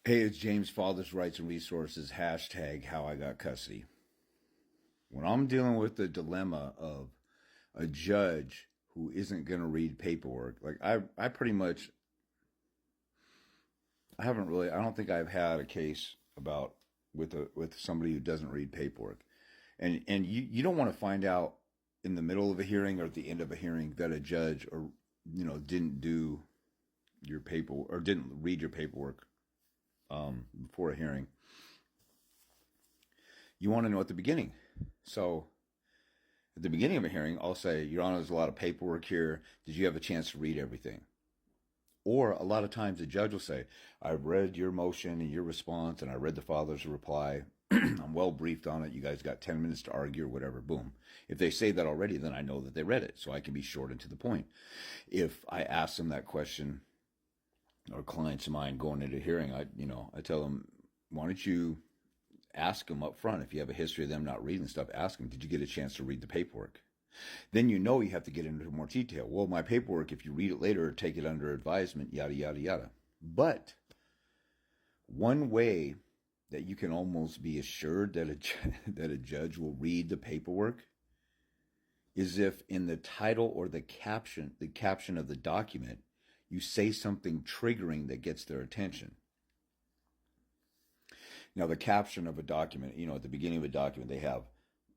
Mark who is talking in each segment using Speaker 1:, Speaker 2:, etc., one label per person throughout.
Speaker 1: Hey, it's James, Father's Rights and Resources, hashtag how I got custody. When I'm dealing with the dilemma of a judge who isn't going to read paperwork, like I pretty much, I don't think I've had a case about with somebody who doesn't read paperwork. And you don't want to find out in the middle of a hearing or at the end of a hearing that a judge or, didn't do your paperwork or didn't read your paperwork before a hearing. You want to know at the beginning. So at the beginning of a hearing, I'll say, Your Honor, there's a lot of paperwork here. Did you have a chance to read everything? Or a lot of times the judge will say, I've read your motion and your response, and I read the father's reply. I'm well briefed on it. You guys got 10 minutes to argue or whatever. Boom. If they say that already, then I know that they read it, so I can be short and to the point. If I ask them that question, or clients of mine going into a hearing, I tell them, why don't you ask them up front, if you have a history of them not reading stuff, ask them, did you get a chance to read the paperwork? Then you have to get into more detail. Well, my paperwork, if you read it later, take it under advisement, yada, yada, yada. But one way that you can almost be assured that that a judge will read the paperwork is if in the title or the caption of the document, you say something triggering that gets their attention. Now, the caption of a document, at the beginning of a document, they have,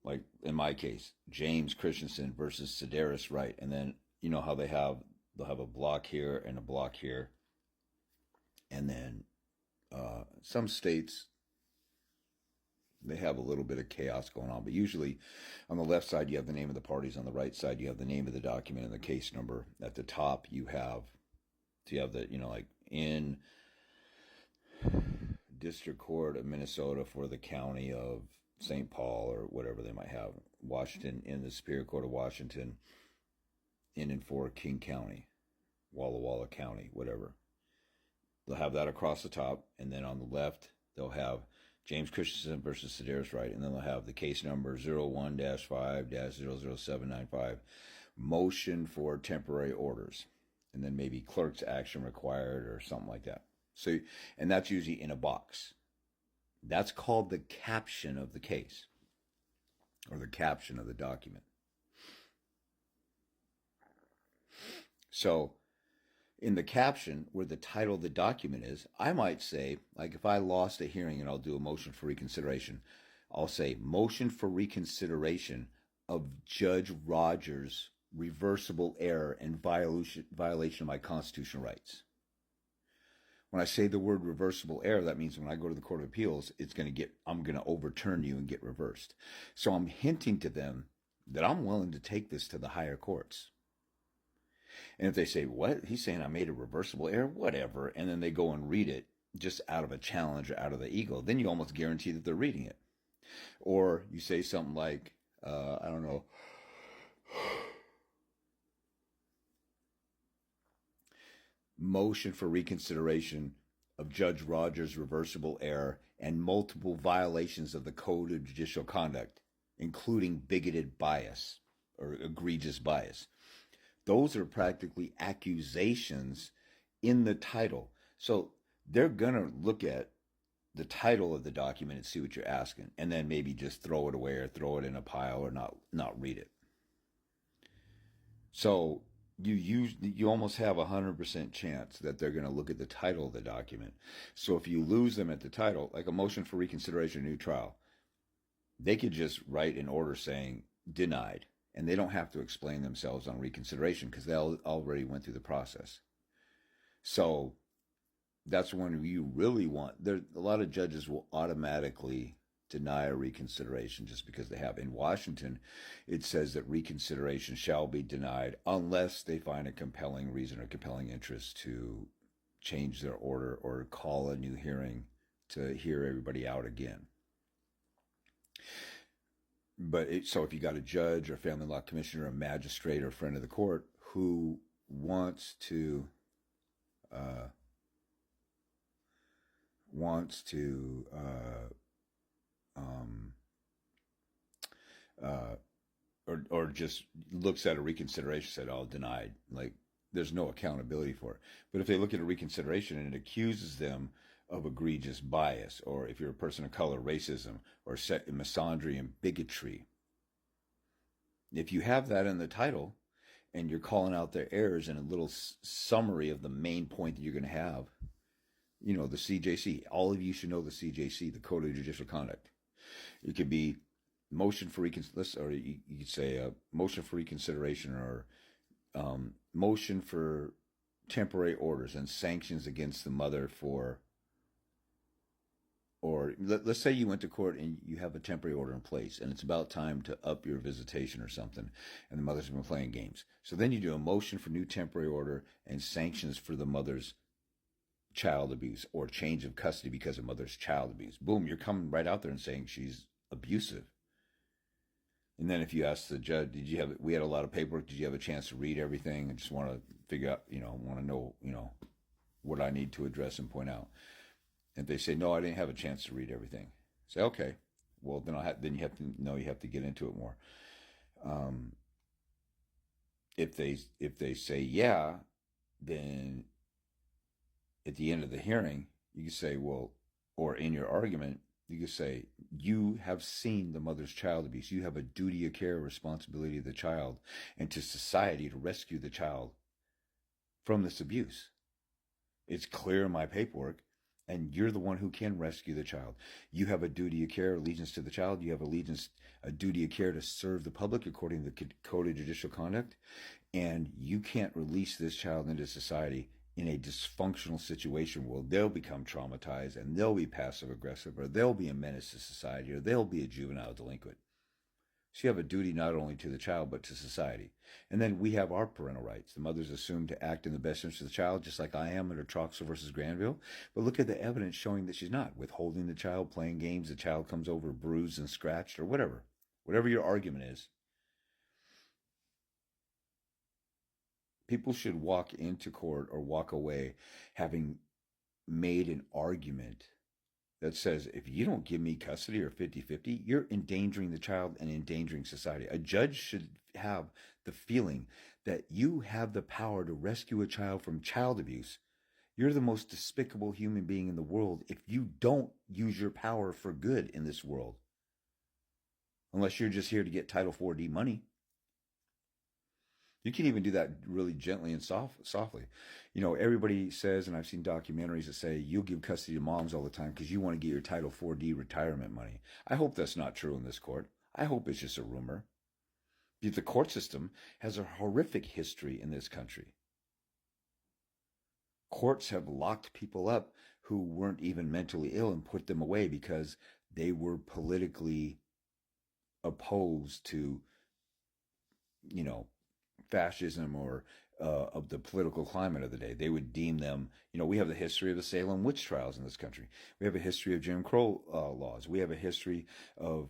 Speaker 1: like in my case, James Christensen versus Sedaris Wright. And then, how they'll have a block here and a block here. And then some states, they have a little bit of chaos going on. But usually on the left side, you have the name of the parties. On the right side, you have the name of the document and the case number. At the top, you have the, like in District Court of Minnesota for the county of St. Paul or whatever they might have, Washington, in the Superior Court of Washington, in and for King County, Walla Walla County, whatever. They'll have that across the top, and then on the left, they'll have James Christensen versus Sedaris Wright, and then they'll have the case number 01-5-00795, motion for temporary orders, and then maybe clerk's action required or something like that. So, and that's usually in a box. That's called the caption of the case or the caption of the document. So, in the caption where the title of the document is, I might say, like if I lost a hearing and I'll do a motion for reconsideration, I'll say motion for reconsideration of Judge Rogers' reversible error and violation of my constitutional rights. When I say the word reversible error, that means when I go to the Court of Appeals, I'm going to overturn you and get reversed. So I'm hinting to them that I'm willing to take this to the higher courts. And if they say, what? He's saying I made a reversible error? Whatever. And then they go and read it just out of a challenge or out of the ego. Then you almost guarantee that they're reading it. Or you say something like, I don't know, motion for reconsideration of Judge Rogers' reversible error and multiple violations of the Code of Judicial Conduct, including bigoted bias or egregious bias. Those are practically accusations in the title. So they're going to look at the title of the document and see what you're asking, and then maybe just throw it away or throw it in a pile or not read it. So you almost have 100% chance that they're going to look at the title of the document. So if you lose them at the title, like a motion for reconsideration, new trial, they could just write an order saying denied, and they don't have to explain themselves on reconsideration because they already went through the process. So that's when you really want. A lot of judges will automatically deny a reconsideration just because they have. In Washington, it says that reconsideration shall be denied unless they find a compelling reason or compelling interest to change their order or call a new hearing to hear everybody out again. But so if you got a judge or family law commissioner, a magistrate or a friend of the court who wants to or just looks at a reconsideration, said, "Oh, denied." Like there's no accountability for it. But if they look at a reconsideration and it accuses them of egregious bias, or if you're a person of color, racism, or misandry and bigotry. If you have that in the title and you're calling out their errors in a little summary of the main point that you're going to have, the CJC. All of you should know the CJC, the Code of Judicial Conduct. It could be motion for reconsideration, or you could say motion for reconsideration, or motion for temporary orders and sanctions against the mother for, or let's say you went to court and you have a temporary order in place and it's about time to up your visitation or something, and the mother's been playing games. So then you do a motion for new temporary order and sanctions for the mother's child abuse, or change of custody because of mother's child abuse. Boom, you're coming right out there and saying she's abusive. And then if you ask the judge, we had a lot of paperwork, did you have a chance to read everything? I just want to figure out, want to know, what I need to address and point out. And they say, no, I didn't have a chance to read everything. Say, okay, well, then you have to know, you have to get into it more. If they say, yeah, then at the end of the hearing, you can say, well, or in your argument, you can say, you have seen the mother's child abuse. You have a duty of care, responsibility to the child and to society to rescue the child from this abuse. It's clear in my paperwork, and you're the one who can rescue the child. You have a duty of care, allegiance to the child. You have a duty of care to serve the public according to the Code of Judicial Conduct, and you can't release this child into society in a dysfunctional situation where they'll become traumatized and they'll be passive aggressive, or they'll be a menace to society, or they'll be a juvenile delinquent. So you have a duty not only to the child but to society. And then we have our parental rights. The mother's assumed to act in the best interest of the child, just like I am under Troxel versus Granville. But look at the evidence showing that she's not. Withholding the child, playing games, the child comes over bruised and scratched, or whatever. Whatever your argument is. People should walk into court or walk away having made an argument that says, if you don't give me custody or 50-50, you're endangering the child and endangering society. A judge should have the feeling that you have the power to rescue a child from child abuse. You're the most despicable human being in the world if you don't use your power for good in this world. Unless you're just here to get Title 4D money. You can even do that really gently and softly. Everybody says, and I've seen documentaries that say, you'll give custody to moms all the time because you want to get your Title 4D retirement money. I hope that's not true in this court. I hope it's just a rumor. Because the court system has a horrific history in this country. Courts have locked people up who weren't even mentally ill and put them away because they were politically opposed to, fascism or of the political climate of the day. They would deem them, we have the history of the Salem witch trials in this country. We have a history of Jim Crow laws. We have a history of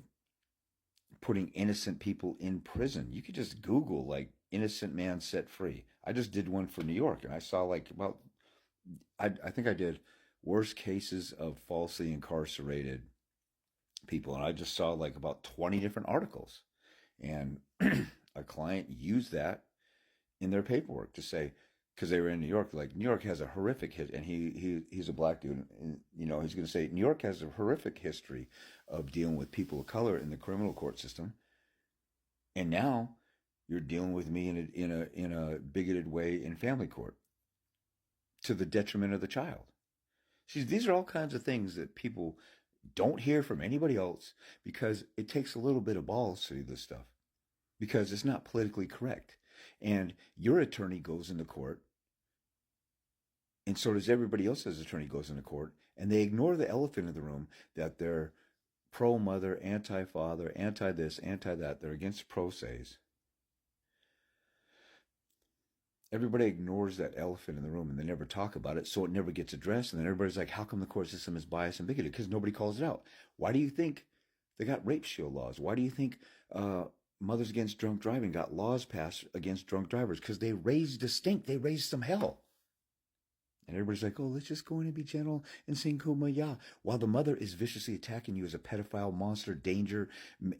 Speaker 1: putting innocent people in prison. You could just Google innocent man set free. I just did one for New York, and I saw I think I did worst cases of falsely incarcerated people, and I just saw about 20 different articles. And a client used that in their paperwork to say, because they were in New York, New York has a horrific hit, and he's a black dude, and he's going to say New York has a horrific history of dealing with people of color in the criminal court system, and now you're dealing with me in a bigoted way in family court, to the detriment of the child. See, these are all kinds of things that people don't hear from anybody else because it takes a little bit of balls to do this stuff, because it's not politically correct. And your attorney goes into court, and so does everybody else's attorney goes into court, and they ignore the elephant in the room that they're pro-mother, anti-father, anti-this, anti-that. They're against pro se's. Everybody ignores that elephant in the room, and they never talk about it, so it never gets addressed. And then everybody's like, how come the court system is biased and bigoted? Because nobody calls it out. Why do you think they got rape shield laws? Why do you think Mothers Against Drunk Driving got laws passed against drunk drivers? Because they raised a stink. They raised some hell. And everybody's like, oh, let's just go in and be gentle and sing Kumbaya. While the mother is viciously attacking you as a pedophile, monster, danger,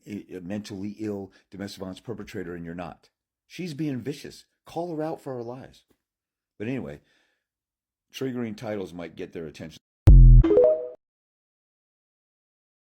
Speaker 1: mentally ill, domestic violence perpetrator, and you're not. She's being vicious. Call her out for her lies. But anyway, triggering titles might get their attention.